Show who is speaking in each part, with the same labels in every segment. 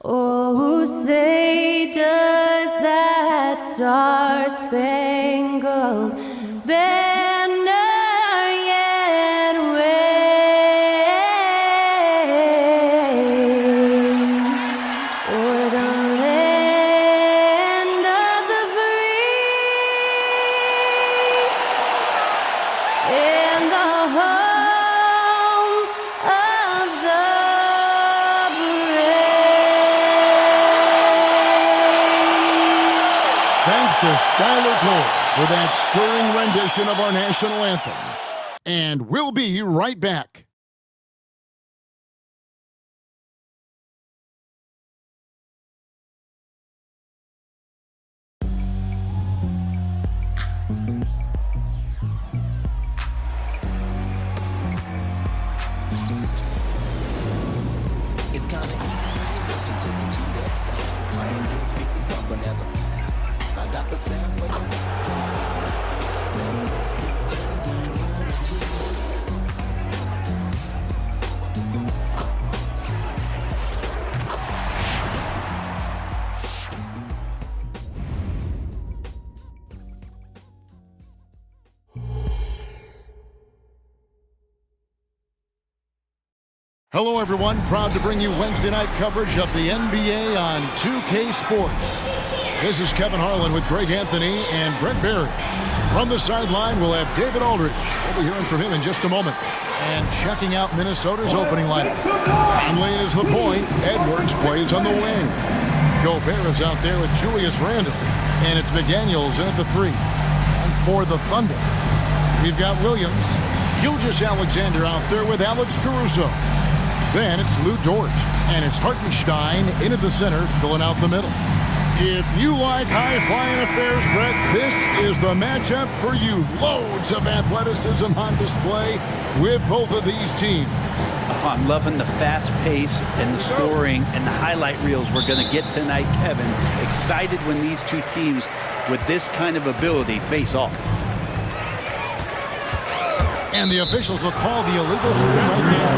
Speaker 1: Oh, say does that star-spangled banner yet wave o'er the land of the free and the home of the
Speaker 2: Thanks to Skylar Cole for that stirring rendition of our national anthem. And we'll be right back.
Speaker 3: It's kinda easy, listen to the G-Dub sound. Playing these speakers bumping as I got the sound for you.
Speaker 2: Hello, everyone. Proud to bring you Wednesday night coverage of the NBA on 2K Sports. This is Kevin Harlan with Greg Anthony and Brent Barry. From the sideline, we'll have David Aldridge. We'll be hearing from him in just a moment. And checking out Minnesota's opening lineup. Conley is the point. Edwards plays on the wing. Gobert is out there with Julius Randle. And it's McDaniels in at the 3. And for the Thunder, we've got Williams. Gilgeous-Alexander out there with Alex Caruso. Then it's Lou Dort, and it's Hartenstein in at the center, filling out the middle. If you like high-flying affairs, Brett, this is the matchup for you. Loads of athleticism on display with both of these teams.
Speaker 4: Oh, I'm loving the fast pace and the scoring and the highlight reels we're going to get tonight, Kevin. Excited when these two teams with this kind of ability face off.
Speaker 2: And the officials will call the illegal screen right there.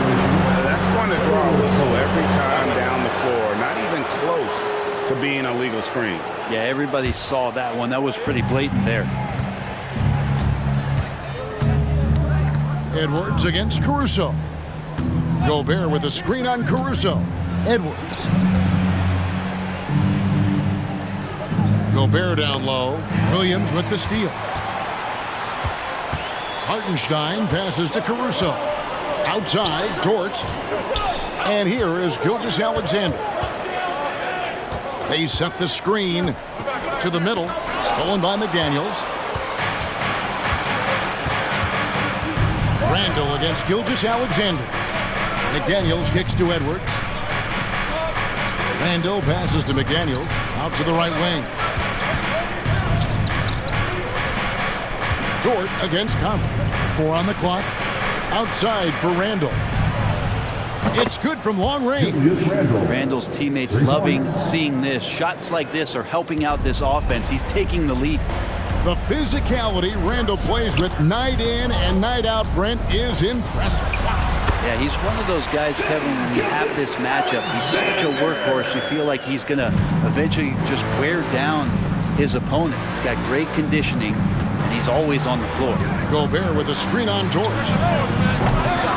Speaker 5: That's going to draw a whistle every time down the floor. Not even close to being a legal screen.
Speaker 4: Yeah, everybody saw that one. That was pretty blatant there.
Speaker 2: Edwards against Caruso. Gobert with a screen on Caruso. Edwards. Gobert down low. Williams with the steal. Hartenstein passes to Caruso. Outside, Dort. And here is Gilgeous-Alexander. They set the screen to the middle. Stolen by McDaniels. Randle against Gilgeous-Alexander. McDaniels kicks to Edwards. Randle passes to McDaniels. Out to the right wing. Dort against Conley. 4 on the clock. Outside for Randle. It's good from long range.
Speaker 4: Randle's teammates loving seeing this. Shots like this are helping out this offense. He's taking the lead.
Speaker 2: The physicality Randle plays with night in and night out, Brent, is impressive.
Speaker 4: Yeah, he's one of those guys, Kevin, when you have this matchup, he's such a workhorse. You feel like he's going to eventually just wear down his opponent. He's got great conditioning, and he's always on the floor.
Speaker 2: Gobert with a screen on Dort.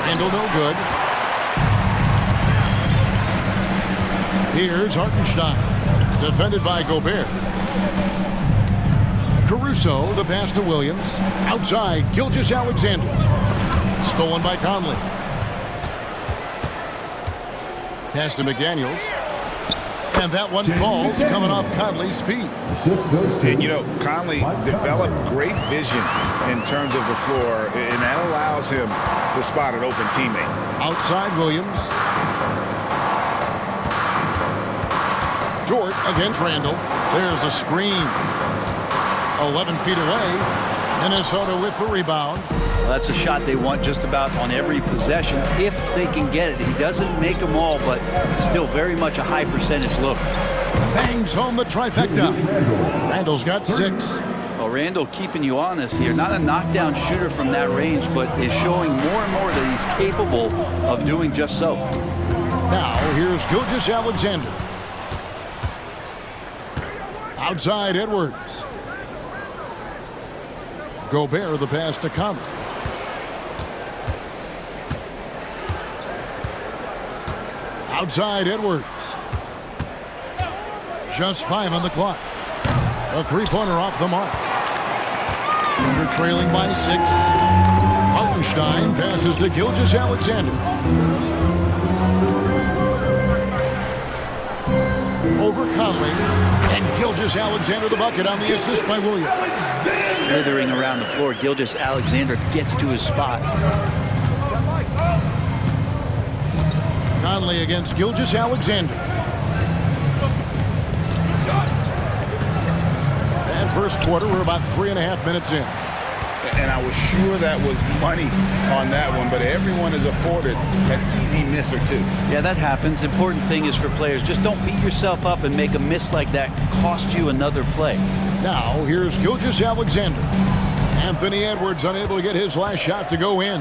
Speaker 2: Randle no good. Here's Hartenstein, defended by Gobert. Caruso, the pass to Williams. Outside, Gilgeous-Alexander. Stolen by Conley. Pass to McDaniels. And that one falls coming off Conley's feet.
Speaker 5: And, you know, Conley developed great vision in terms of the floor, and that allows him to spot an open teammate.
Speaker 2: Outside Williams. Dort against Randle. There's a screen. 11 feet away. Minnesota with the rebound.
Speaker 4: Well, that's a shot they want just about on every possession if they can get it. He doesn't make them all, but still very much a high percentage look.
Speaker 2: Bangs home the trifecta. Randle's got 6.
Speaker 4: Well, Randle keeping you honest here. Not a knockdown shooter from that range, but is showing more and more that he's capable of doing just so.
Speaker 2: Now, here's Gilgeous-Alexander. Outside Edwards. Gobert the pass to Conley. Outside Edwards. Just 5 on the clock. A three-pointer off the mark. Under trailing by 6. Hartenstein passes to Gilgeous-Alexander. Over Conley. And Gilgeous-Alexander the bucket on the assist by Williams.
Speaker 4: Slithering around the floor, Gilgeous-Alexander gets to his spot.
Speaker 2: Conley against Gilgeous-Alexander. And first quarter, we're about 3.5 minutes in.
Speaker 5: And I was sure that was money on that one, but everyone is afforded an easy miss or two.
Speaker 4: Yeah, that happens. Important thing is for players, just don't beat yourself up and make a miss like that cost you another play.
Speaker 2: Now, here's Gilgeous-Alexander. Anthony Edwards unable to get his last shot to go in.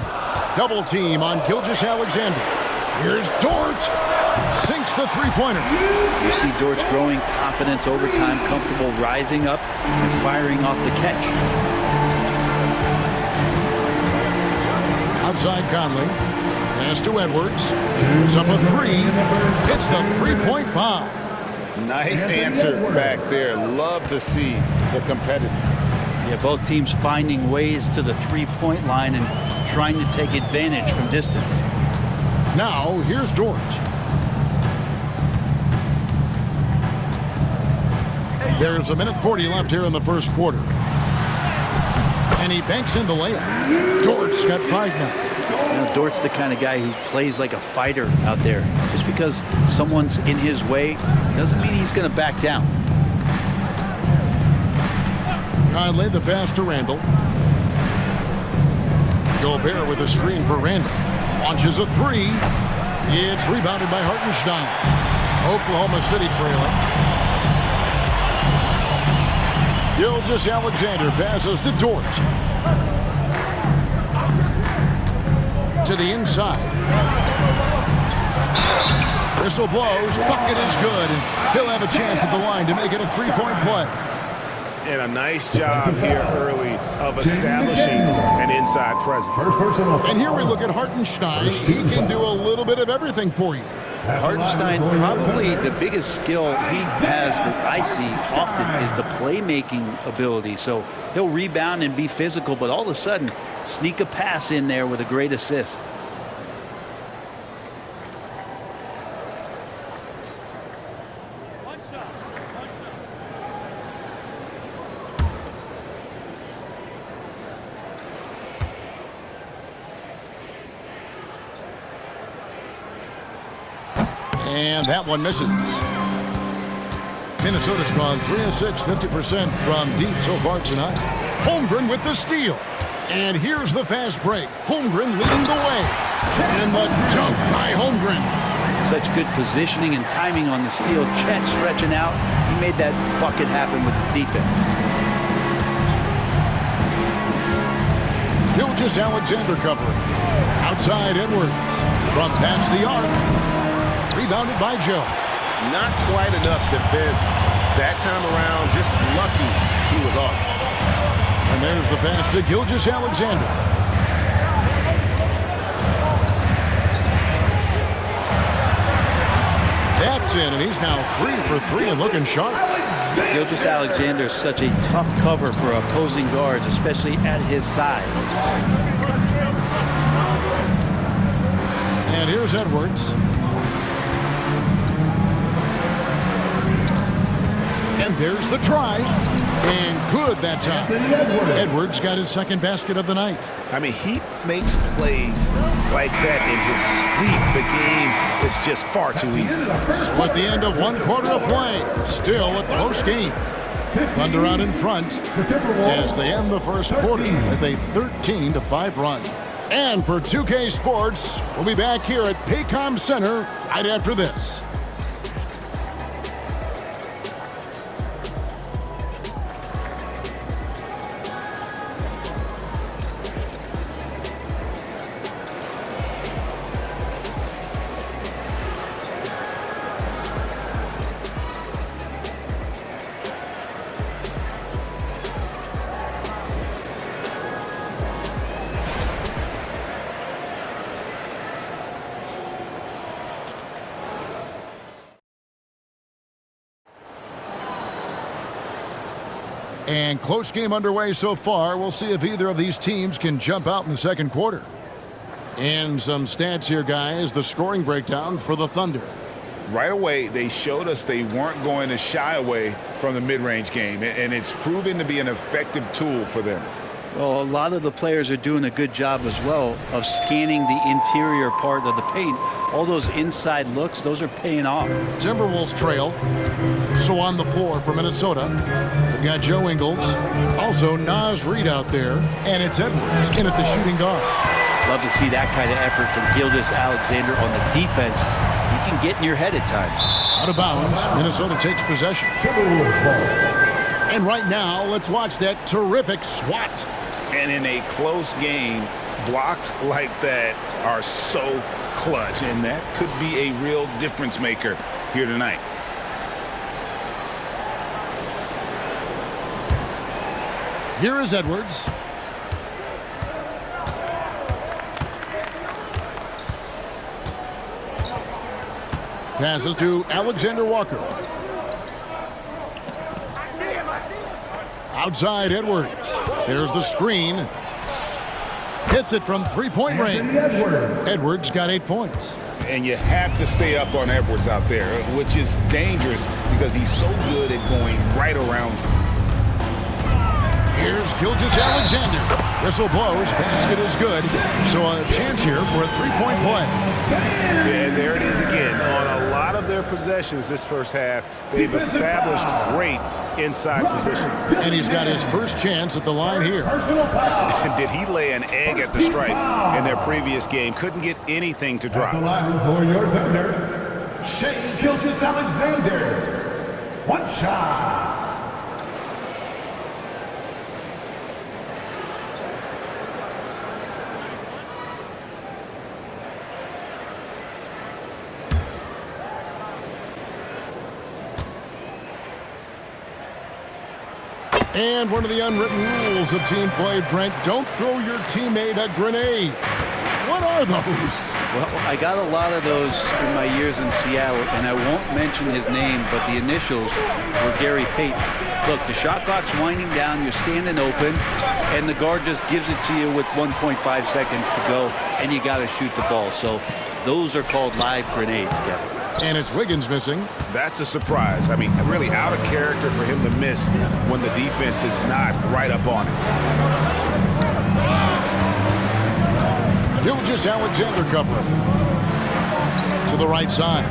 Speaker 2: Double team on Gilgeous-Alexander. Here's Dort. Sinks the three-pointer.
Speaker 4: You see Dort's growing confidence over time, comfortable rising up and firing off the catch.
Speaker 2: Outside Conley. Pass to Edwards. Puts up a three. Hits the three-point bomb.
Speaker 5: Nice answer back there. Love to see the competitiveness.
Speaker 4: Yeah, both teams finding ways to the three-point line and trying to take advantage from distance.
Speaker 2: Now, here's Dort. There's 1:40 left here in the first quarter. And he banks in the layup. Dort's got 5 now.
Speaker 4: You know, Dort's the kind of guy who plays like a fighter out there. Just because someone's in his way doesn't mean he's going to back down.
Speaker 2: Conley the pass to Randall. Gobert with a screen for Randall. Launches a three. It's rebounded by Hartenstein. Oklahoma City trailing. Gilgeous-Alexander passes to Dort. To the inside. Whistle blows. Bucket is good. And he'll have a chance at the line to make it a three-point play.
Speaker 5: And a nice job here early of establishing an inside presence.
Speaker 2: And here we look at Hartenstein. He can do a little bit of everything for you.
Speaker 4: Hartenstein, probably the biggest skill he has that I see often is the playmaking ability. So he'll rebound and be physical, but all of a sudden sneak a pass in there with a great assist.
Speaker 2: And that one misses. Minnesota's gone 3 of 6, 50% from deep so far tonight. Holmgren with the steal. And here's the fast break. Holmgren leading the way. And the dunk by Holmgren.
Speaker 4: Such good positioning and timing on the steal. Chet stretching out. He made that bucket happen with his defense.
Speaker 2: Gilgeous-Alexander covering. Outside Edwards. From past the arc. Rebounded by Joe.
Speaker 5: Not quite enough defense that time around. Just lucky he was off.
Speaker 2: And there's the pass to Gilgeous-Alexander. That's in, and he's now 3 for 3 and looking sharp.
Speaker 4: Gilgeous-Alexander is such a tough cover for opposing guards, especially at his size.
Speaker 2: And here's Edwards. And there's the try. And good that time. Edwards got his second basket of the night.
Speaker 5: I mean, he makes plays like that in his sleep. The game is just far too easy.
Speaker 2: At the end of 1 quarter of play, still a close game. Thunder out in front as they end the first quarter with a 13-5 run. And for 2K Sports, we'll be back here at Paycom Center right after this. And close game underway so far. We'll see if either of these teams can jump out in the second quarter. And some stats here, guys. The scoring breakdown for the Thunder.
Speaker 5: Right away, they showed us they weren't going to shy away from the mid-range game, and it's proven to be an effective tool for them.
Speaker 4: Well, a lot of the players are doing a good job as well of scanning the interior part of the paint. All those inside looks, those are paying off.
Speaker 2: Timberwolves trail. So on the floor for Minnesota, we've got Joe Ingles. Also Naz Reid out there. And it's Edwards in at the shooting guard.
Speaker 4: Love to see that kind of effort from Gilgeous-Alexander on the defense. You can get in your head at times.
Speaker 2: Out of bounds, Minnesota takes possession. And right now, let's watch that terrific swat.
Speaker 5: And in a close game, blocks like that are so clutch, and that could be a real difference maker here tonight.
Speaker 2: Here is Edwards. Passes to Alexander Walker. Outside Edwards. There's the screen. Hits it from three-point range. Edwards got 8 points.
Speaker 5: And you have to stay up on Edwards out there, which is dangerous because he's so good at going right around you.
Speaker 2: Here's Gilgeous-Alexander. Whistle blows. Basket is good. So a chance here for a three-point play.
Speaker 5: And there it is again. On a lot of their possessions this first half, they've established great inside position.
Speaker 2: And he's got his first chance at the line here.
Speaker 5: And did he lay an egg at the stripe in their previous game? Couldn't get anything to drop.
Speaker 6: The line for your Thunder, Shea Gilgeous-Alexander. One shot.
Speaker 2: And one of the unwritten rules of team play, Brent, don't throw your teammate a grenade. What are those?
Speaker 4: Well, I got a lot of those in my years in Seattle, and I won't mention his name, but the initials were Gary Payton. Look, the shot clock's winding down, you're standing open, and the guard just gives it to you with 1.5 seconds to go, and you got to shoot the ball. So those are called live grenades, Kevin.
Speaker 2: And it's Wiggins missing.
Speaker 5: That's a surprise. I mean, really out of character for him to miss when the defense is not right up on it.
Speaker 2: Gilgeous-Alexander covering. To the right side.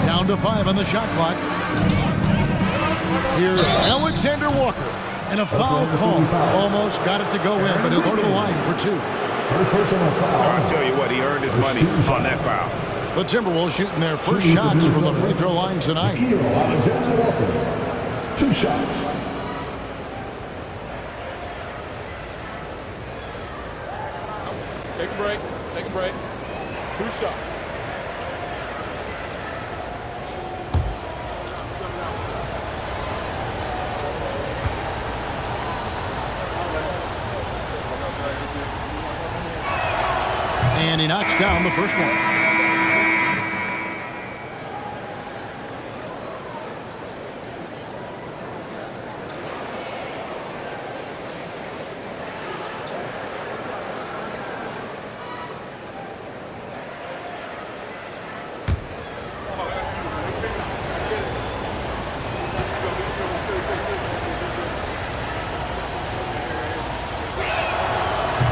Speaker 2: Down to 5 on the shot clock. Here's Alexander Walker. And a foul call. Almost got it to go in, but he'll go to the line for 2.
Speaker 6: First personal foul.
Speaker 5: I'll tell you what, he earned his money on that foul.
Speaker 2: The Timberwolves shooting their first shots from the free throw line tonight.
Speaker 6: Alexander Walker. 2 shots.
Speaker 7: Take a break. Take a break. 2 shots.
Speaker 2: And he knocks down the first one.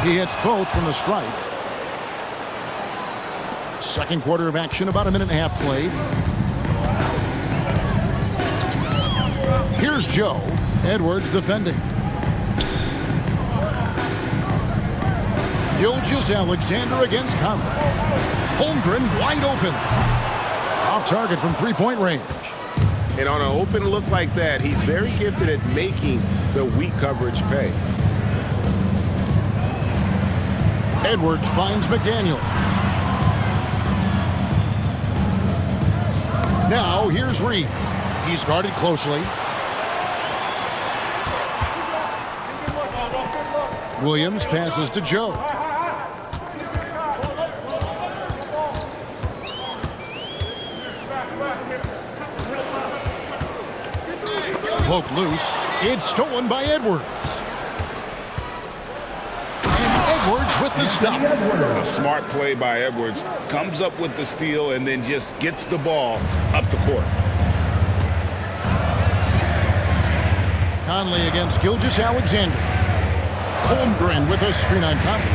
Speaker 2: He hits both from the stripe. Second quarter of action, about a minute and a half played. Here's Joe. Edwards defending. Gilgeous-Alexander against Conley. Holmgren wide open. Off target from three-point range.
Speaker 5: And on an open look like that, he's very gifted at making the weak coverage pay.
Speaker 2: Edwards finds McDaniel. Now here's Reid. He's guarded closely. Williams passes to Joe. Poked loose. It's stolen by Edwards. And Edwards with the stop.
Speaker 5: A smart play by Edwards. Comes up with the steal and then just gets the ball up the court.
Speaker 2: Conley against Gilgeous-Alexander. Holmgren with a screen on Conley.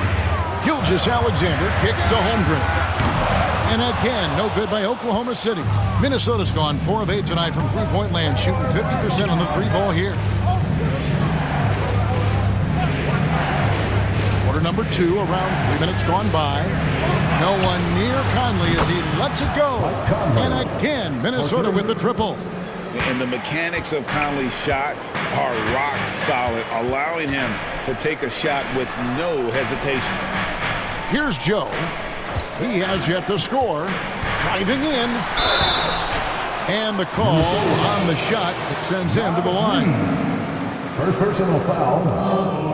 Speaker 2: Gilgeous-Alexander kicks to Holmgren. And again, no good by Oklahoma City. Minnesota's gone 4 of 8 tonight from three-point land, shooting 50% on the three ball here. Quarter number 2, around 3 minutes gone by. No one near Conley as he lets it go. And again, Minnesota with the triple.
Speaker 5: And the mechanics of Conley's shot are rock solid, allowing him to take a shot with no hesitation.
Speaker 2: Here's Joe. He has yet to score. Driving in. And the call on the shot that sends him to the line.
Speaker 6: First personal foul.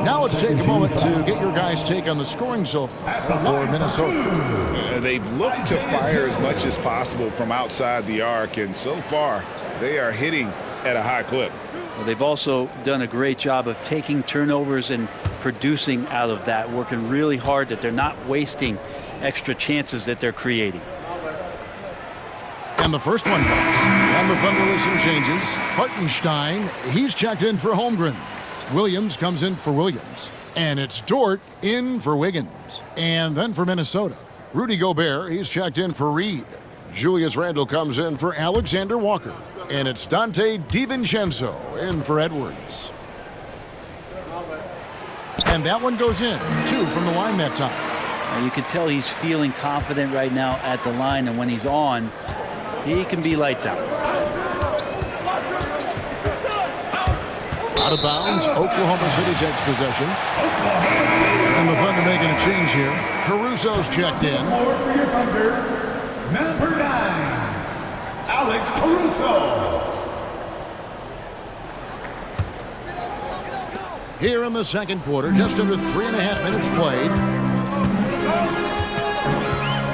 Speaker 2: Now let's take a moment to get your guys' take on the scoring so far for Minnesota.
Speaker 5: They've looked to fire as much as possible from outside the arc, and so far they are hitting at a high clip.
Speaker 4: Well, they've also done a great job of taking turnovers and producing out of that, working really hard that they're not wasting extra chances that they're creating.
Speaker 2: And the first one comes. And the Thunder with some changes. Hartenstein, he's checked in for Holmgren. Williams comes in for Williams. And it's Dort in for Wiggins. And then for Minnesota, Rudy Gobert, he's checked in for Reed. Julius Randle comes in for Alexander Walker. And it's Dante DiVincenzo in for Edwards. And that one goes in. 2 from the line that time.
Speaker 4: And you can tell he's feeling confident right now at the line, and when he's on, he can be lights out.
Speaker 2: Out of bounds, Oklahoma City takes possession. And the Thunder making a change here. Caruso's checked in.
Speaker 6: Forward for your Thunder, number 9, Alex Caruso.
Speaker 2: Here in the second quarter, just under 3.5 minutes played.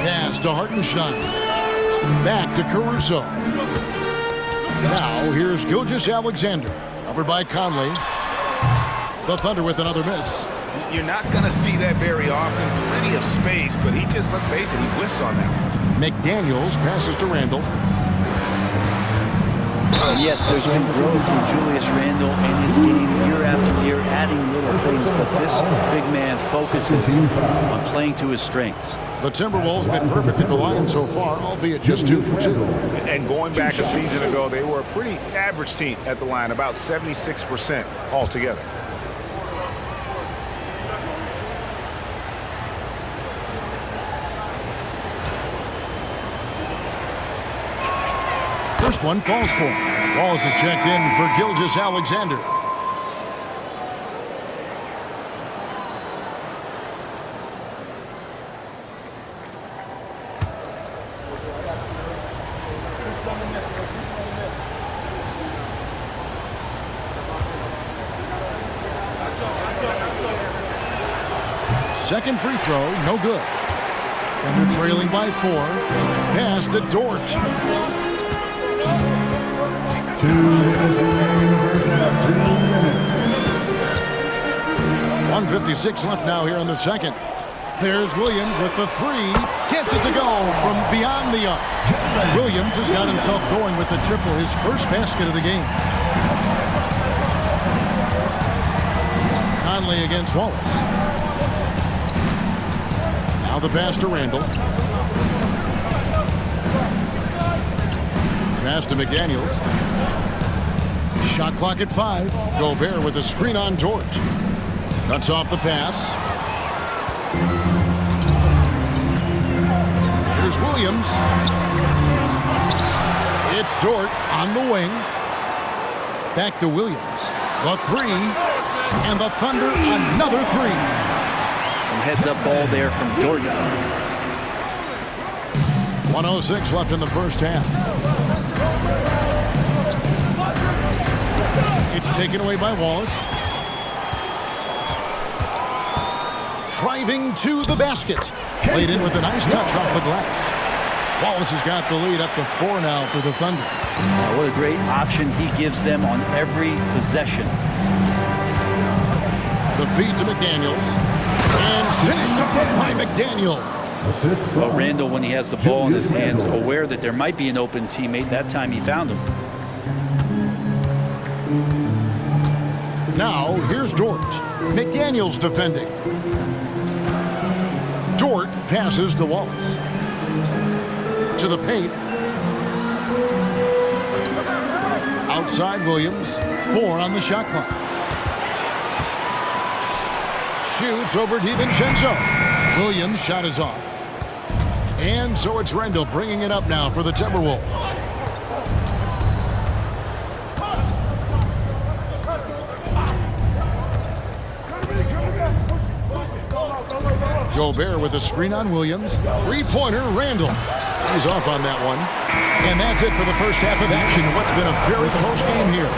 Speaker 2: Pass to Hartenstein. Back to Caruso. Now here's Gilgeous-Alexander. Covered by Conley. The Thunder with another miss.
Speaker 5: You're not going to see that very often. Plenty of space, but he just, let's face it, he whiffs on that.
Speaker 2: McDaniels passes to Randle.
Speaker 4: And yes, there's been growth in Julius Randle in his game year after year, adding little things, but this big man focuses on playing to his strengths.
Speaker 2: The Timberwolves been perfect at the line so far, albeit just 2 for 2.
Speaker 5: And going back a season ago, they were a pretty average team at the line, about 76% altogether.
Speaker 2: First one falls for him. Wallace is checked in for Gilgeous-Alexander. Second free throw, no good. And they're trailing by 4. Pass to Dort.
Speaker 6: 2 minutes remaining in the first half. 2 minutes.
Speaker 2: 1:56 left now here in the second. There's Williams with the 3. Gets it to go from beyond the arc. Williams has got himself going with the triple, his first basket of the game. Conley against Wallace. Now the pass to Randle. Pass to McDaniels. Shot clock at 5. Gobert with a screen on Dort. Cuts off the pass. Here's Williams. It's Dort on the wing. Back to Williams. The 3. And the Thunder another 3.
Speaker 4: Some heads-up ball there from Dort.
Speaker 2: 1:06 left in the first half. It's taken away by Wallace. Driving to the basket. Played in with a nice touch off the glass. Wallace has got the lead up to 4 now for the Thunder.
Speaker 4: What a great option he gives them on every possession.
Speaker 2: The feed to McDaniels. And finished up by McDaniel.
Speaker 6: Assist
Speaker 4: Well,
Speaker 6: from
Speaker 4: Randall, when he has the ball in his
Speaker 6: Julius
Speaker 4: hands,
Speaker 6: Randle.
Speaker 4: aware that there might be an open teammate, that time he found him.
Speaker 2: Now, here's Dort. McDaniels defending. Dort passes to Wallace. To the paint. Outside Williams. 4 on the shot clock. Shoots over DiVincenzo. Williams' shot is off. And so it's Randall bringing it up now for the Timberwolves. Gobert with a screen on Williams. Three-pointer, Randall. He's off on that one. And that's it for the first half of action in what's been a very close game here.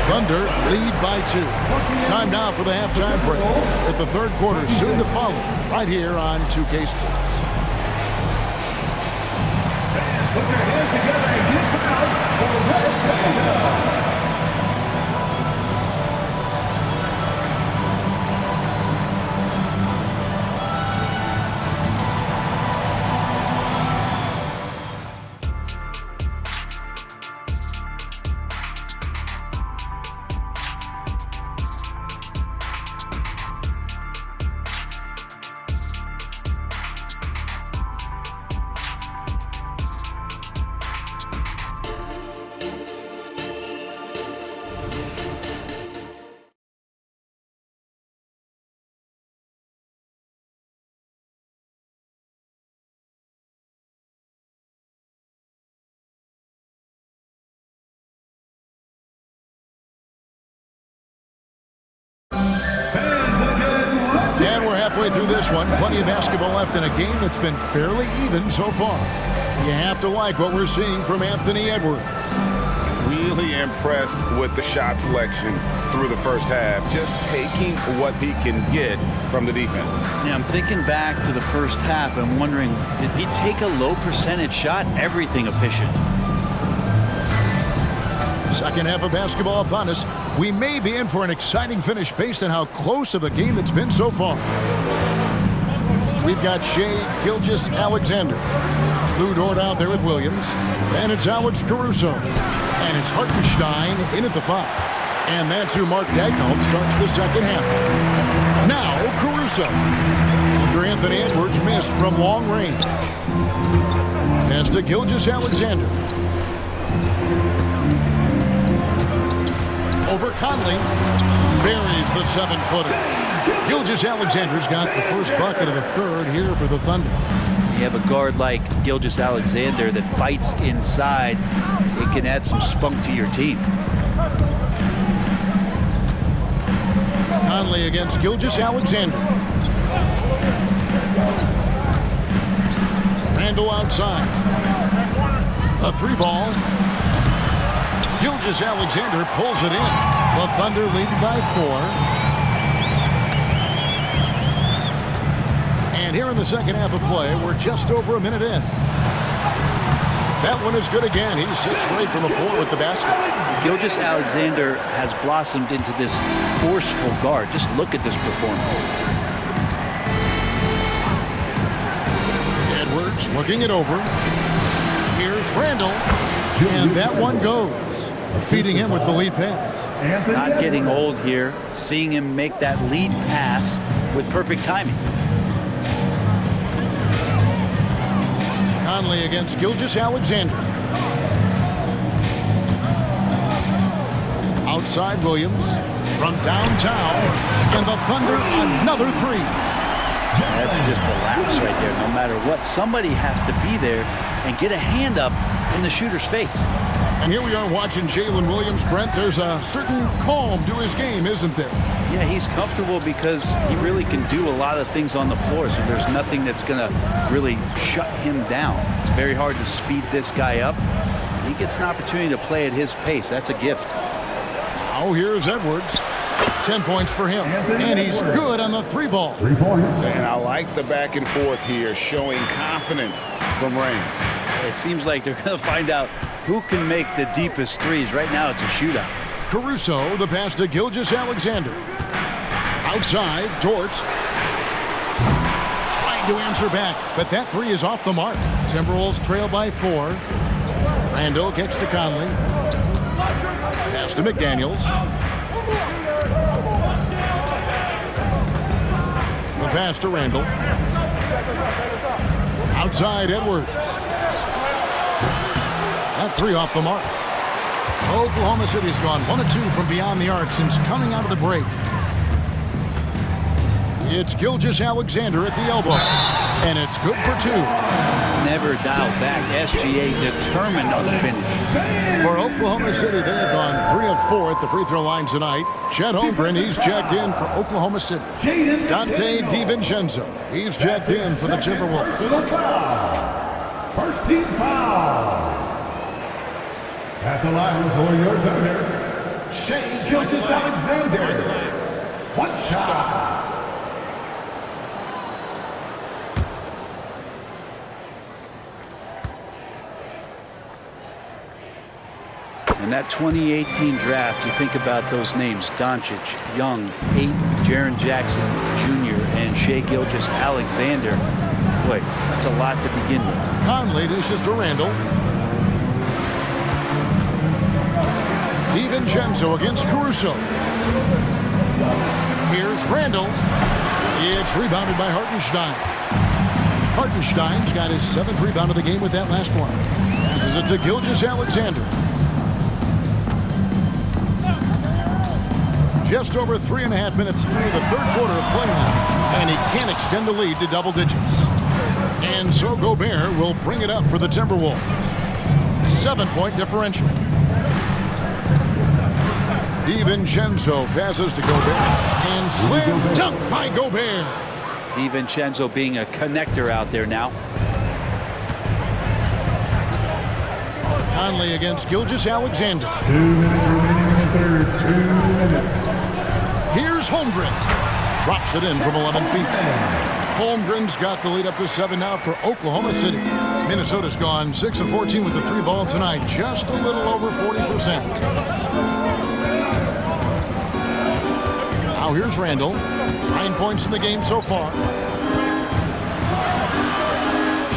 Speaker 2: Thunder lead by 2. Time now for the halftime break. With the third quarter soon to follow, right here on 2K Sports.
Speaker 6: Put your hands together and get out for Red Panda.
Speaker 2: And we're halfway through this one. Plenty of basketball left in a game that's been fairly even so far. You have to like what we're seeing from Anthony Edwards.
Speaker 5: Really impressed with the shot selection through the first half. Just taking what he can get from the defense.
Speaker 4: Yeah, I'm thinking back to the first half and wondering, did he take a low percentage shot? Everything efficient.
Speaker 2: Second half of basketball upon us. We may be in for an exciting finish based on how close of a game it's been so far. We've got Shea Gilgeous-Alexander. Lou Dort out there with Williams. And it's Alex Caruso. And it's Hartenstein in at the 5. And that's who Mark Daigneault starts the second half. Now Caruso. After Anthony Edwards missed from long range. Pass to Gilgeous-Alexander. Over Conley. Buries the 7-footer. Gilgeous-Alexander's got the first bucket of the third here for the Thunder.
Speaker 4: You have a guard like Gilgeous-Alexander that fights inside. It can add some spunk to your team.
Speaker 2: Conley against Gilgeous-Alexander. Randall outside. A 3-ball. Gilgeous-Alexander pulls it in. The Thunder lead by 4. And here in the second half of play, we're just over a minute in. That one is good again. He sits right from the floor with the basket.
Speaker 4: Gilgeous-Alexander has blossomed into this forceful guard. Just look at this performance.
Speaker 2: Edwards looking it over. Here's Randall. And that one goes. Feeding him with the lead pass.
Speaker 4: Not getting old here. Seeing him make that lead pass with perfect timing.
Speaker 2: Conley against Gilgeous-Alexander. Outside Williams from downtown. And the Thunder another 3.
Speaker 4: That's just a lapse right there. No matter what, somebody has to be there and get a hand up in the shooter's face.
Speaker 2: And here we are watching Jalen Williams. Brent, there's a certain calm to his game, isn't there?
Speaker 4: Yeah, he's comfortable because he really can do a lot of things on the floor, so there's nothing that's going to really shut him down. It's very hard to speed this guy up. He gets an opportunity to play at his pace. That's a gift.
Speaker 2: Now here's Edwards. 10 points for him. And he's good on the 3-ball.
Speaker 6: 3 points.
Speaker 5: And I like the back and forth here, showing confidence from range.
Speaker 4: It seems like they're going to find out who can make the deepest threes. Right now, it's a shootout.
Speaker 2: Caruso, the pass to Gilgeous-Alexander. Outside, Dort. Trying to answer back, but that three is off the mark. Timberwolves trail by 4. Randall kicks to Conley. Pass to McDaniels. The pass to Randall. Outside, Edwards. That three off the mark. Oklahoma City's gone 1 of 2 from beyond the arc since coming out of the break. It's Gilgeous-Alexander at the elbow, and it's good for 2.
Speaker 4: Never dialed back. SGA determined on the finish.
Speaker 2: For Oklahoma City, they have gone 3 of 4 at the free throw line tonight. Chet Holmgren, he's checked in for Oklahoma City. Dante DiVincenzo, he's checked in for the Timberwolves.
Speaker 6: First team foul. At the line for your defender, Shai Gilgeous-Alexander. One shot.
Speaker 4: In that 2018 draft, you think about those names: Doncic, Young, Ayton, Jaren Jackson Jr., and Shai Gilgeous-Alexander. Boy, that's a lot to begin with.
Speaker 2: Conley dishes to Randall. DiVincenzo against Caruso. Here's Randall. It's rebounded by Hartenstein. Hartenstein's got his 7th rebound of the game with that last one. Passes it to Gilgeous-Alexander. Just over 3.5 minutes through the third quarter of play now, and he can't extend the lead to double digits. And so Gobert will bring it up for the Timberwolves. 7-point differential. DiVincenzo passes to Gobert, and slam dunk by Gobert.
Speaker 4: DiVincenzo being a connector out there now.
Speaker 2: Conley against Gilgeous-Alexander.
Speaker 6: 2 minutes remaining in the third. 2 minutes.
Speaker 2: Here's Holmgren. Drops it in from 11 feet. Holmgren's got the lead up to 7 now for Oklahoma City. Minnesota's gone 6 of 14 with the 3 ball tonight. Just a little over 40%. Now here's Randall. 9 points in the game so far.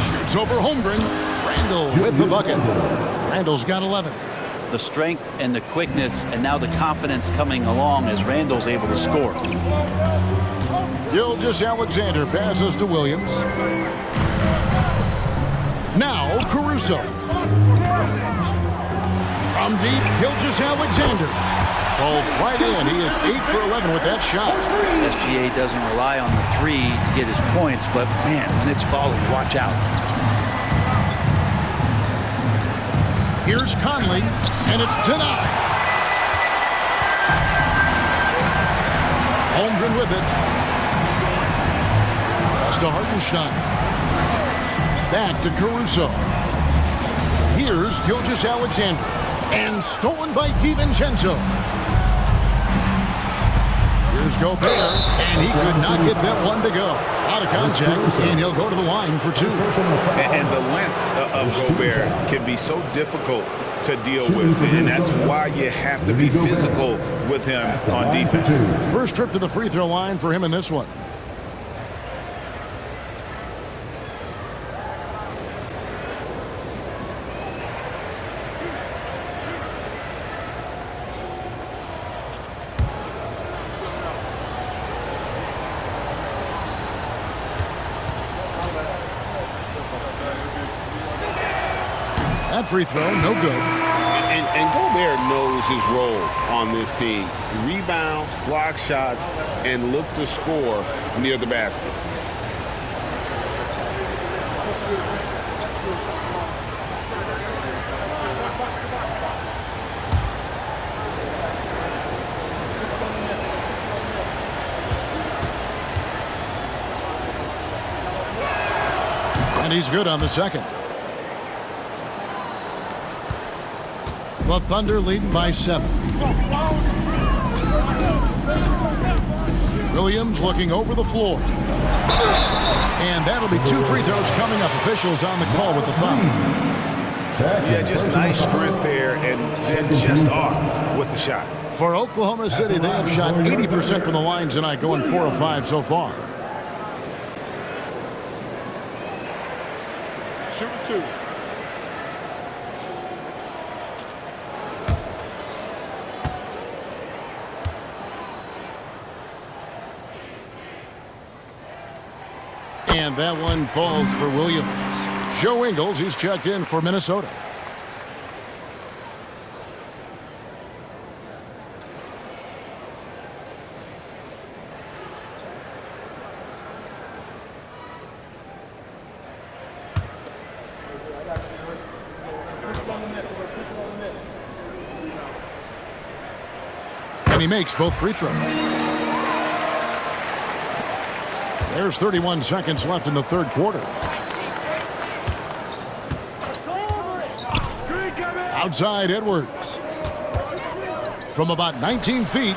Speaker 2: Shoots over Holmgren. Randall with the bucket. Randall's got 11.
Speaker 4: The strength and the quickness, and now the confidence coming along as Randall's able to score.
Speaker 2: Gilgeous-Alexander passes to Williams. Now Caruso. From deep, Gilgeous-Alexander falls right in. He is 8 for 11 with that shot.
Speaker 4: SGA doesn't rely on the 3 to get his points, but man, when it's falling, watch out.
Speaker 2: Here's Conley, and it's denied. Holmgren with it. Pass to Hartenstein. Back to Caruso. Here's Gilgeous-Alexander, and stolen by DiVincenzo. Here's Gobert, and he could not get that one to go. Out of contact, and he'll go to the line for 2.
Speaker 5: And the length of Gobert can be so difficult to deal with, and that's why you have to be physical with him on defense.
Speaker 2: First trip to the free throw line for him in this one. That free throw, no good.
Speaker 8: And Gobert knows his role on this team. Rebound, block shots, and look to score near the basket.
Speaker 2: And he's good on the second. The Thunder leading by 7. Williams looking over the floor. And that'll be 2 free throws coming up. Officials on the call with the foul.
Speaker 5: Yeah, just nice strength there and then just off with the shot.
Speaker 2: For Oklahoma City, they have shot 80% from the line tonight, going 4 of 5 so far.
Speaker 7: Shoot 2.
Speaker 2: And that one falls for Williams. Joe Ingles, he's checked in for Minnesota. And he makes both free throws. There's 31 seconds left in the third quarter. Outside Edwards. From about 19 feet.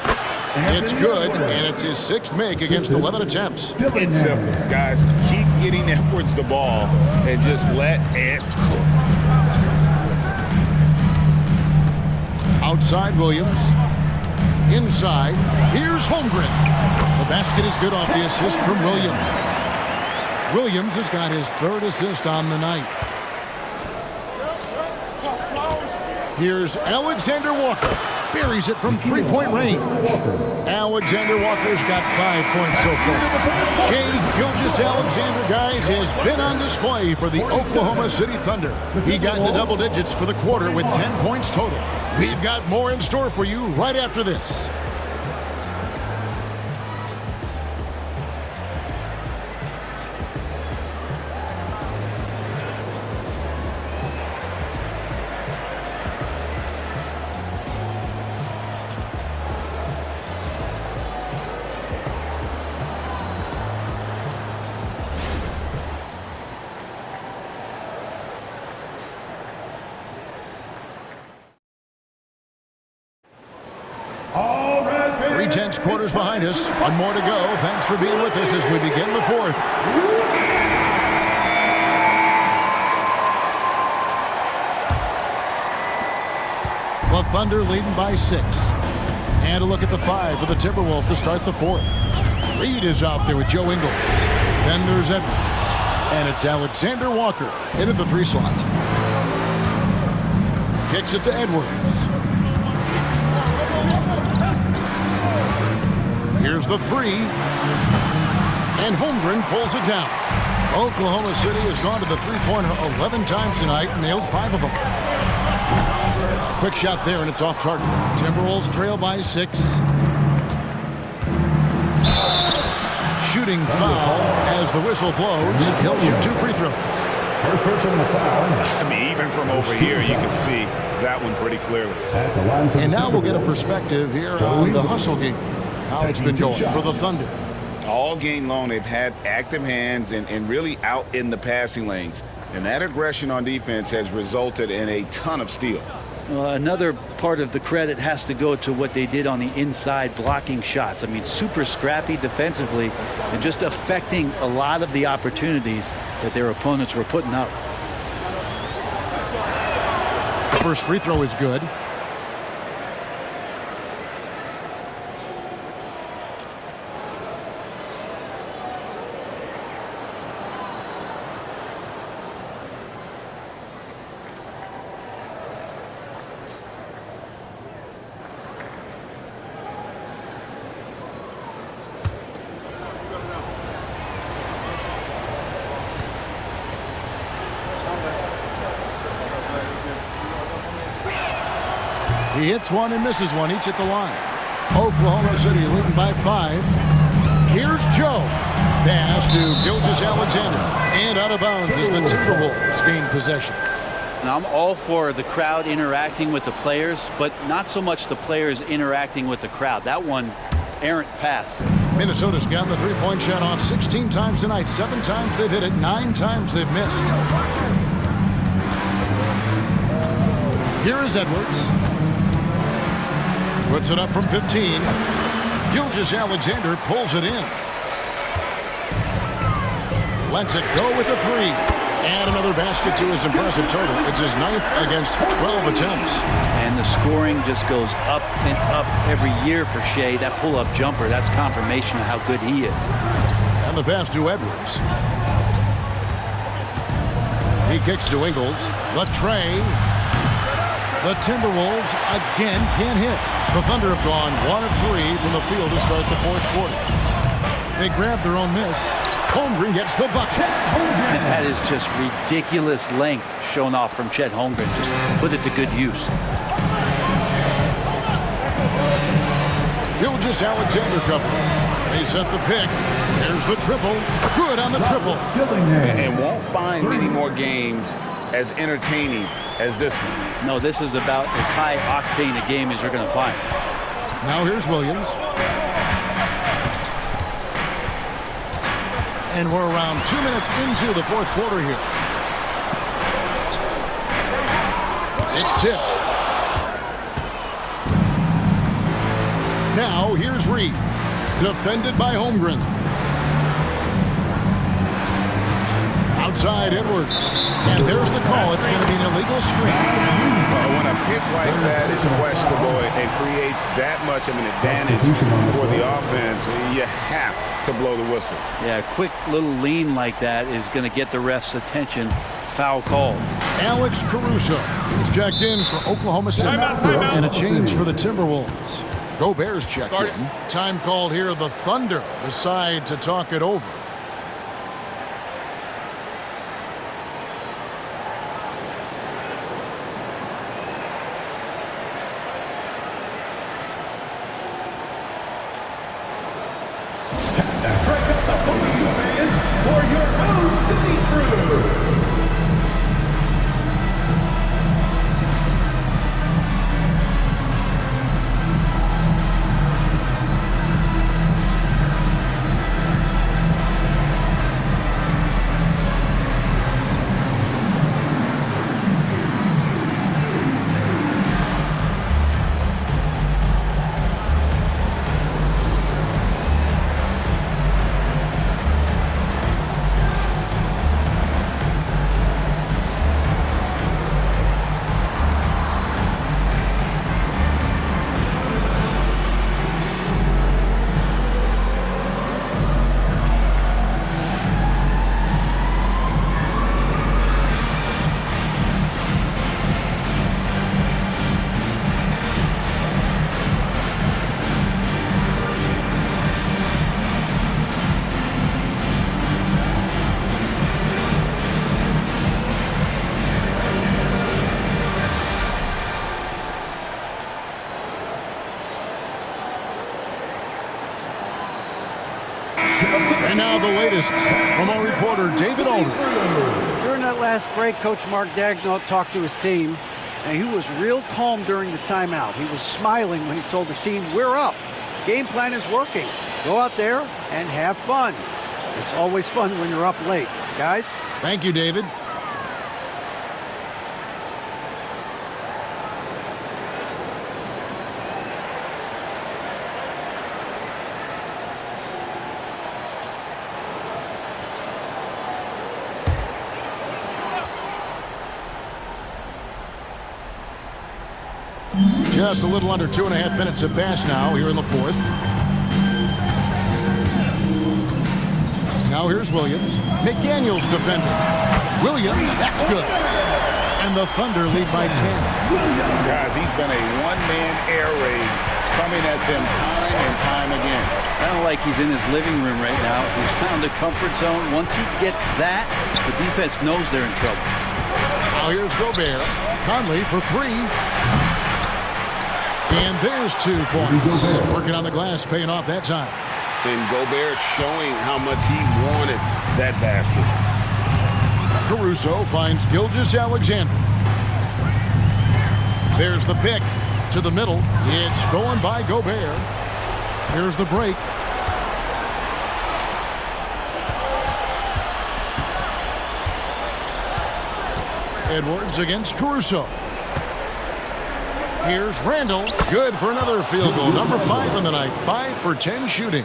Speaker 2: It's good, and it's his 6th make against 11 attempts.
Speaker 5: It's simple, guys. Keep getting Edwards the ball and just let it.
Speaker 2: Outside Williams. Inside. Here's Holmgren. The basket is good off the assist from Williams. Williams has got his 3rd assist on the night. Here's Alexander Walker. Buries it from 3-point range. Alexander Walker's got 5 points so far. Shai Gilgeous-Alexander, guys, has been on display for the Oklahoma City Thunder. He got into double digits for the quarter with 10 points total. We've got more in store for you right after this. Tense quarters behind us. One more to go. Thanks for being with us as we begin the 4th. The Thunder leading by 6. And a look at the 5 for the Timberwolves to start the 4th. Reed is out there with Joe Ingles. Then there's Edwards. And it's Alexander Walker into the 3 slot. Kicks it to Edwards. Here's the 3. And Holmgren pulls it down. Oklahoma City has gone to the three-pointer 11 times tonight and nailed 5 of them. Quick shot there, and it's off target. Timberwolves trail by 6. Shooting foul as the whistle blows. He'll shoot 2 free throws.
Speaker 6: First person to foul.
Speaker 5: I mean, even from over here, you can see that one pretty clearly.
Speaker 2: And now we'll get a perspective here on the hustle game. How it's been going for the Thunder.
Speaker 5: All game long, they've had active hands and really out in the passing lanes. And that aggression on defense has resulted in a ton of steals.
Speaker 4: Another part of the credit has to go to what they did on the inside, blocking shots. I mean, super scrappy defensively and just affecting a lot of the opportunities that their opponents were putting up.
Speaker 2: The first free throw is good. He hits one and misses one, each at the line. Oklahoma City leading by 5. Here's Joe. Pass to Gilgeous-Alexander. And out of bounds as the Timberwolves gain possession.
Speaker 4: Now, I'm all for the crowd interacting with the players, but not so much the players interacting with the crowd. That one, errant pass.
Speaker 2: Minnesota's gotten the three-point shot off 16 times tonight. 7 times they've hit it, 9 times they've missed. Here is Edwards. Puts it up from 15. Gilgeous-Alexander pulls it in. lets it go with a three. And another basket to his impressive total. It's his 9th against 12 attempts.
Speaker 4: And the scoring just goes up and up every year for Shea. That pull-up jumper, that's confirmation of how good he is.
Speaker 2: And the pass to Edwards. He kicks to Ingles. The tray. The Timberwolves again can't hit. The Thunder have gone 1 of 3 from the field to start the 4th quarter. They grab their own miss. Holmgren gets the bucket.
Speaker 4: And that is just ridiculous length shown off from Chet Holmgren. Just put it to good use.
Speaker 2: Gilgeous-Alexander cover. They set the pick. There's the triple. Good on the triple.
Speaker 5: And won't find many more games as entertaining as this one.
Speaker 4: No, this is about as high octane a game as you're going to find.
Speaker 2: Now here's Williams. And we're around 2 minutes into the 4th quarter here. It's tipped. Now here's Reed. Defended by Holmgren. Outside Edwards. And there's the call. It's going to be an illegal screen.
Speaker 5: When a pick like that is questionable and creates that much of an advantage for the offense, you have to blow the whistle.
Speaker 4: Yeah, a quick little lean like that is going to get the ref's attention. Foul call.
Speaker 2: Alex Caruso. He's checked in for Oklahoma City.
Speaker 7: Timeout.
Speaker 2: And a change for the Timberwolves. Gobert's checked in. Time called here. The Thunder decide to talk it over.
Speaker 6: For your own city crew.
Speaker 2: And now the latest from our reporter, David Aldridge.
Speaker 9: During that last break, Coach Mark Daigneault talked to his team, and he was real calm during the timeout. He was smiling when he told the team, we're up. Game plan is working. Go out there and have fun. It's always fun when you're up late. Guys?
Speaker 2: Thank you, David. Just a little under 2.5 minutes have passed now here in the 4th. Now here's Williams. McDaniels defending. Williams, that's good. And the Thunder lead by 10.
Speaker 5: Guys, he's been a one-man air raid coming at them time and time again.
Speaker 4: Kind of like he's in his living room right now. He's found a comfort zone. Once he gets that, the defense knows they're in trouble.
Speaker 2: Now here's Gobert. Conley for 3. And there's 2 points. Working on the glass, paying off that time.
Speaker 8: And Gobert showing how much he wanted that basket.
Speaker 2: Caruso finds Gilgeous-Alexander. There's the pick to the middle. It's stolen by Gobert. Here's the break. Edwards against Caruso. Here's Randall. Good for another field goal. Number 5 in the night. 5 for 10 shooting.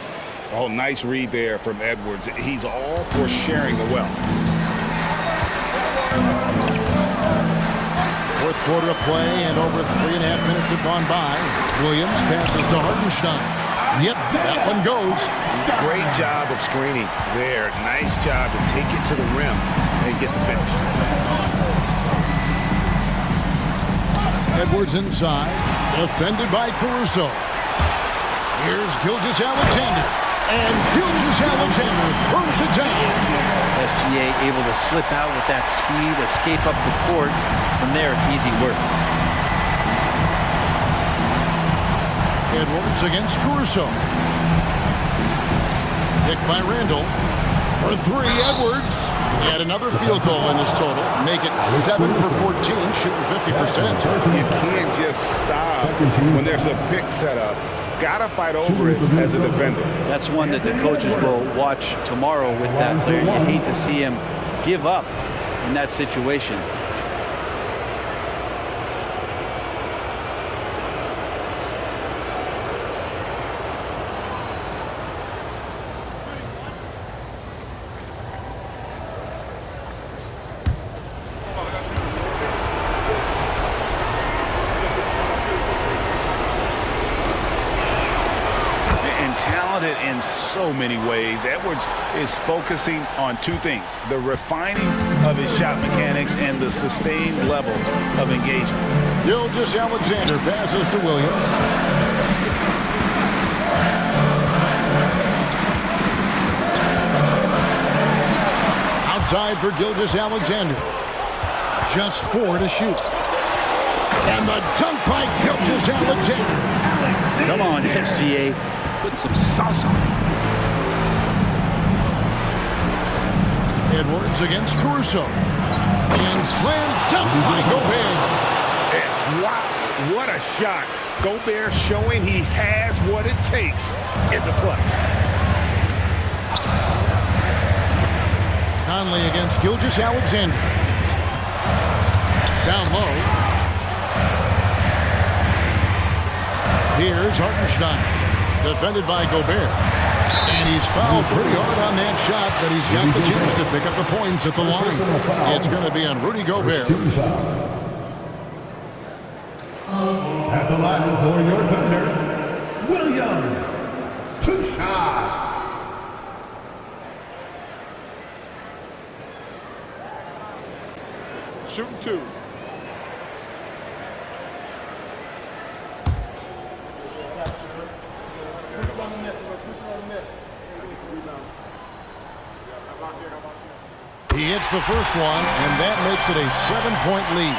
Speaker 5: Oh, nice read there from Edwards. He's all for sharing the wealth.
Speaker 2: Fourth quarter of play, and over 3.5 minutes have gone by. Williams passes to Hartenstein. Yep, that one goes.
Speaker 5: Great job of screening there. Nice job to take it to the rim and get the finish.
Speaker 2: Edwards inside, defended by Caruso. Here's Gilgeous-Alexander, and Gilgeous-Alexander throws it down.
Speaker 4: SGA able to slip out with that speed, escape up the court. From there, it's easy work.
Speaker 2: Edwards against Caruso. Picked by Randall. For three, Edwards. He had another field goal in his total. Make it 7 for 14, shooting 50%.
Speaker 5: You can't just stop when there's a pick set up. Gotta fight over it as a defender.
Speaker 4: That's one that the coaches will watch tomorrow with that player. You hate to see him give up in that situation.
Speaker 5: In so many ways, Edwards is focusing on two things: the refining of his shot mechanics and the sustained level of engagement.
Speaker 2: Gilgeous-Alexander passes to Williams. Outside for Gilgeous-Alexander. Just 4 to shoot. And the dunk by Gilgeous-Alexander.
Speaker 4: Come on, SGA. Putting some sauce on it.
Speaker 2: Edwards against Caruso. And slam dunk by Gobert.
Speaker 5: Wow, what a shot. Gobert showing he has what it takes in the clutch.
Speaker 2: Conley against Gilgeous-Alexander. Down low. Here's Hartenstein. Defended by Gobert. And he's fouled pretty hard on that shot, but he's got the chance to pick up the points at the line. It's going to be on Rudy Gobert.
Speaker 6: At the line for your thunder, Williams. 2 shots.
Speaker 7: Shooting 2.
Speaker 2: He hits the first one, and that makes it a 7-point lead.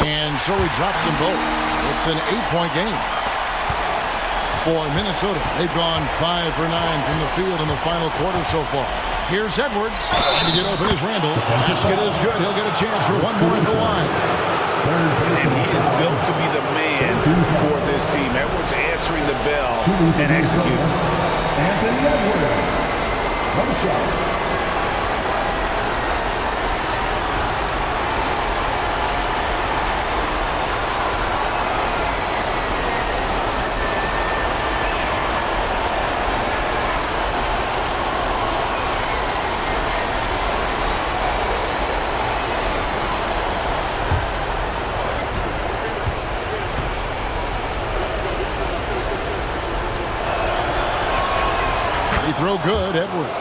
Speaker 2: And so he drops them both. It's an 8-point game. For Minnesota, they've gone 5 for 9 from the field in the final quarter so far. Here's Edwards. And to get open is Randall. Basket is good. He'll get a chance for one more at the line.
Speaker 5: And he is built to be the man for this team. Edwards answering the bell and executing.
Speaker 6: Anthony Edwards. 1 shot.
Speaker 2: Throw good, Edwards.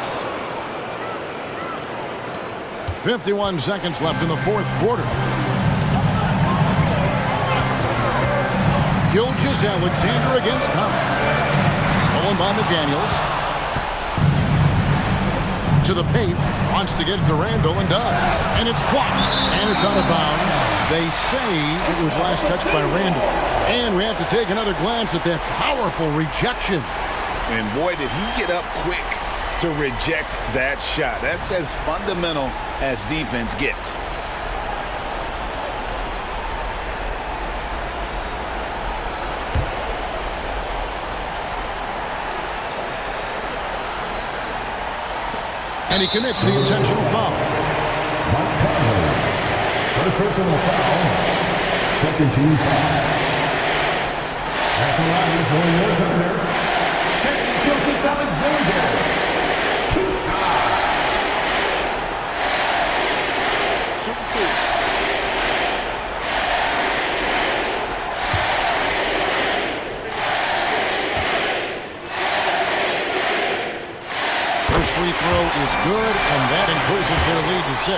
Speaker 2: 51 seconds left in the fourth quarter. Gilgeous-Alexander against Conley. Stolen by McDaniels. To the paint. Wants to get it to Randall and does. And it's blocked. And it's out of bounds. They say it was last touched by Randall. And we have to take another glance at that powerful rejection.
Speaker 5: And boy, did he get up quick to reject that shot. That's as fundamental as defense gets.
Speaker 2: And he commits the intentional foul.
Speaker 6: Mike Conley. First personal foul. Second team foul. At the line for your defender. Second Gilchrist Alexander.
Speaker 7: Shooting two.
Speaker 2: First free throw is good, and that increases their lead to 6.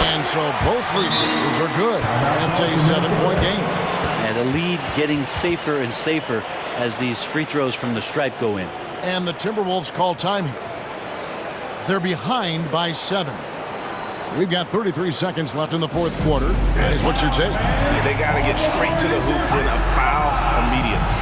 Speaker 2: And so both free throws are good. It's a 7-point game.
Speaker 4: And the lead getting safer and safer as these free throws from the stripe go in.
Speaker 2: And the Timberwolves call time here. They're behind by 7. We've got 33 seconds left in the fourth quarter. That is what you take.
Speaker 5: They got to get straight to the hoop and a foul immediately.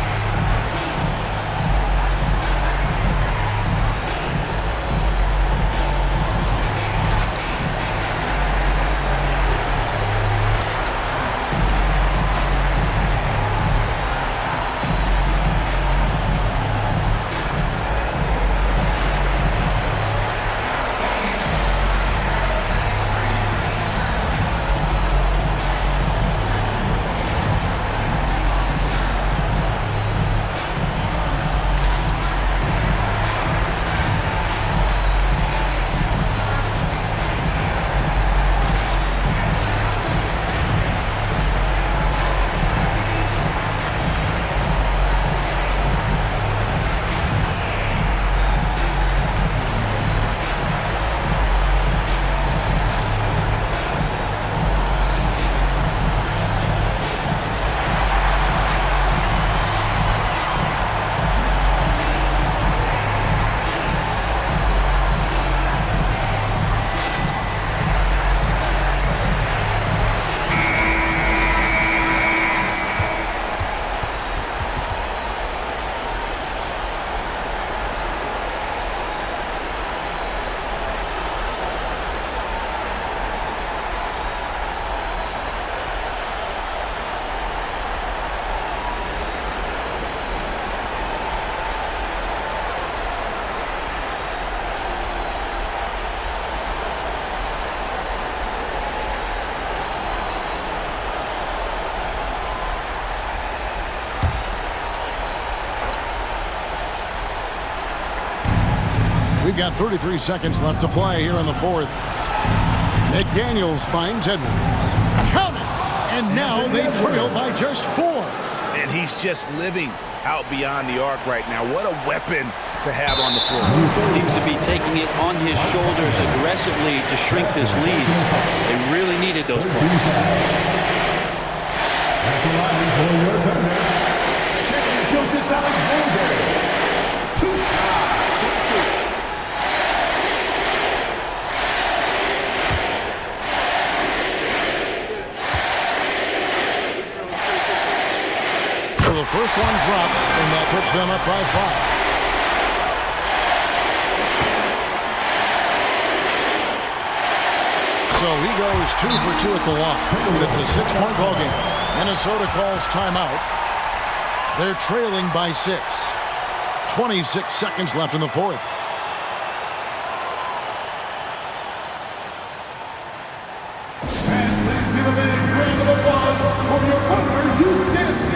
Speaker 2: We've got 33 seconds left to play here in the fourth. McDaniels finds Edwards. Count it! And now they trail by just 4.
Speaker 5: And he's just living out beyond the arc right now. What a weapon to have on the floor.
Speaker 4: Seems to be taking it on his shoulders aggressively to shrink this lead. They really needed those points.
Speaker 6: At the line for your defender. Second Gilchrist Alexander.
Speaker 2: So the first one drops, and that puts them up by 5. So he goes 2 for 2 at the line, and it's a 6-point ball game. Minnesota calls timeout. They're trailing by 6. 26 seconds left in the fourth.
Speaker 6: And please give a big round of applause for your partner, Youth Dance Team.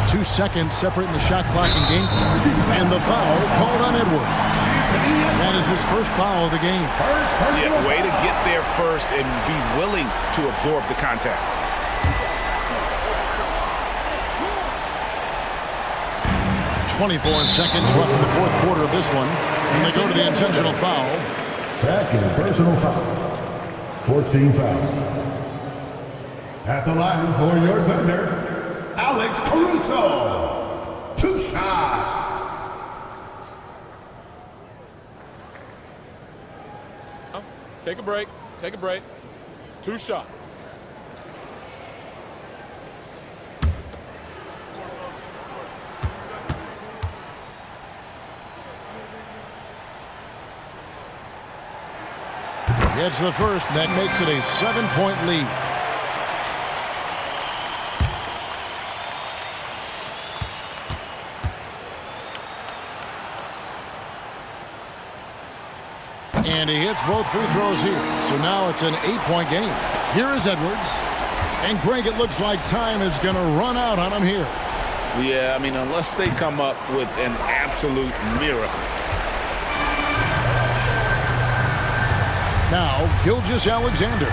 Speaker 2: 2 seconds separating the shot clock and game clock. And the foul called on Edwards. That is his first foul of the game.
Speaker 5: Yeah, way to get there first and be willing to absorb the contact.
Speaker 2: .24 seconds left in the fourth quarter of this one. And they go to the intentional foul.
Speaker 6: Second personal foul. 4th team foul. At the line for your offender, Alex Caruso. 2 shots.
Speaker 7: Take a break. Take a break. 2 shots.
Speaker 2: It's the first. That makes it a 7-point lead. And he hits both free throws here. So now it's an 8-point game. Here is Edwards. And Greg, it looks like time is going to run out on him here.
Speaker 8: Yeah, I mean, unless they come up with an absolute miracle.
Speaker 2: Now, Gilgeous-Alexander.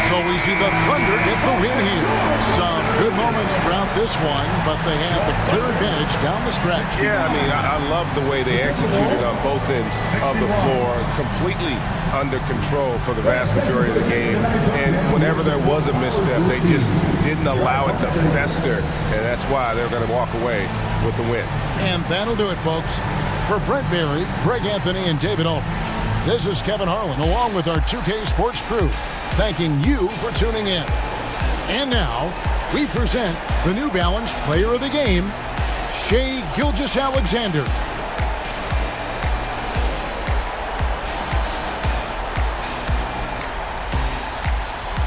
Speaker 2: So we see the Thunder get the win here. Some good moments throughout this one, but they had the clear advantage down the stretch.
Speaker 8: Yeah, I mean, I love the way they executed on both ends of the floor, completely under control for the vast majority of the game. And whenever there was a misstep, they just didn't allow it to fester, and that's why they're going to walk away with the win.
Speaker 2: And that'll do it, folks. For Brent Barry, Greg Anthony, and David Aldridge, this is Kevin Harlan, along with our 2K Sports crew, thanking you for tuning in. And now, we present the New Balance Player of the Game, Shai Gilgeous-Alexander.